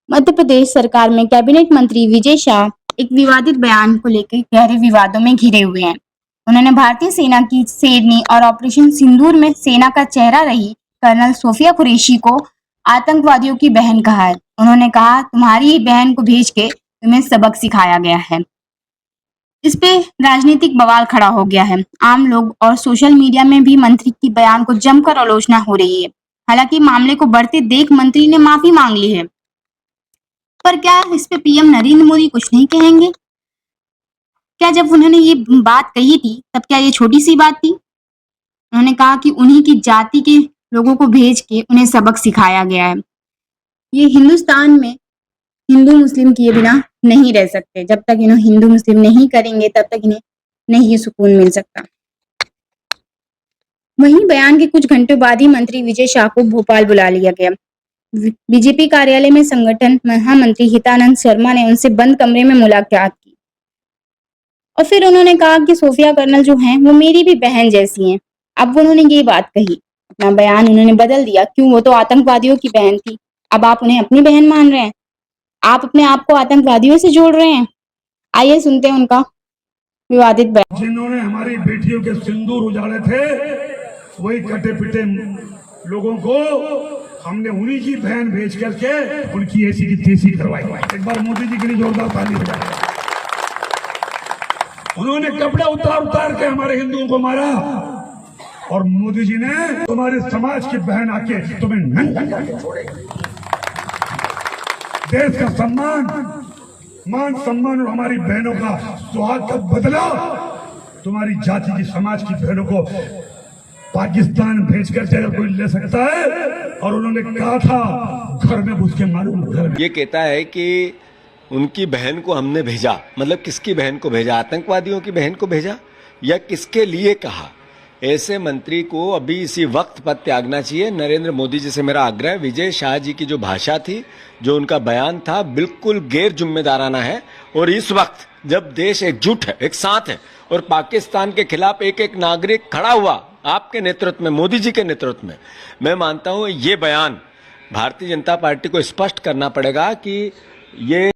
मध्य प्रदेश सरकार में कैबिनेट मंत्री विजय शाह एक विवादित बयान को लेकर गहरे विवादों में घिरे हुए हैं। उन्होंने भारतीय सेना की शेरनी और ऑपरेशन सिंदूर में सेना का चेहरा रही कर्नल सोफिया कुरैशी को आतंकवादियों की बहन कहा है। उन्होंने कहा, तुम्हारी बहन को भेज के तुम्हें सबक सिखाया गया है। इस पे राजनीतिक बवाल खड़ा हो गया है। आम लोग और सोशल मीडिया में भी मंत्री की बयान को जमकर आलोचना हो रही है। हालांकि मामले को बढ़ते देख मंत्री ने माफी मांग ली है, पर क्या इस पे पीएम नरेंद्र मोदी कुछ नहीं कहेंगे? क्या जब उन्होंने ये बात कही थी तब क्या ये छोटी सी बात थी? उन्होंने कहा कि उन्हीं की जाति के लोगों को भेज के उन्हें सबक सिखाया गया है। ये हिंदुस्तान में हिंदू मुस्लिम किए बिना नहीं रह सकते। जब तक इन्हें हिंदू मुस्लिम नहीं करेंगे तब तक इन्हें नहीं ये सुकून मिल सकता। वहीं बयान के कुछ घंटों बाद ही मंत्री विजय शाह को भोपाल बुला लिया गया। बीजेपी कार्यालय में संगठन महामंत्री हितानंद शर्मा ने उनसे बंद कमरे में मुलाकात की और फिर उन्होंने कहा कि सोफिया कर्नल जो हैं वो मेरी भी बहन जैसी हैं। अब उन्होंने ये बात कही, अपना बयान उन्होंने बदल दिया। क्यों? वो तो आतंकवादियों की बहन थी, अब आप उन्हें अपनी बहन मान रहे हैं, आप अपने आप को आतंकवादियों से जोड़ रहे हैं। आइए सुनते हैं उनका विवादित बयान। जिन्होंने हमारी बेटियों के सिंदूर उजाड़े थे, वही कटे पिटे लोगों को हमने उन्हीं की बहन भेज करके उनकी ऐसी की तेजी करवाई। एक बार मोदी जी के लिए जोरदार ताली बजाएं। उन्होंने कपड़े उतार उतार के हमारे हिंदुओं को मारा और मोदी जी ने तुम्हारे समाज की बहन आके तुम्हें नंगा करके छोड़ेगी। देश का सम्मान, मान सम्मान और हमारी बहनों का सुहाग का बदला तुम्हारी जाति की समाज की बहनों को पाकिस्तान भेजकर अगर कोई ले सकता है। और उन्होंने कहा था घर में घुस के मालूम घर में। ये कहता है कि उनकी बहन को हमने भेजा, मतलब किसकी बहन को भेजा? आतंकवादियों की बहन को भेजा या किसके लिए कहा? ऐसे मंत्री को अभी इसी वक्त पद त्यागना चाहिए। नरेंद्र मोदी जी से मेरा आग्रह है, विजय शाह जी की जो भाषा थी, जो उनका बयान था, बिल्कुल गैर जिम्मेदाराना है। और इस वक्त जब देश एकजुट है, एक साथ है और पाकिस्तान के खिलाफ एक एक नागरिक खड़ा हुआ आपके नेतृत्व में, मोदी जी के नेतृत्व में, मैं मानता हूं ये बयान भारतीय जनता पार्टी को स्पष्ट करना पड़ेगा कि ये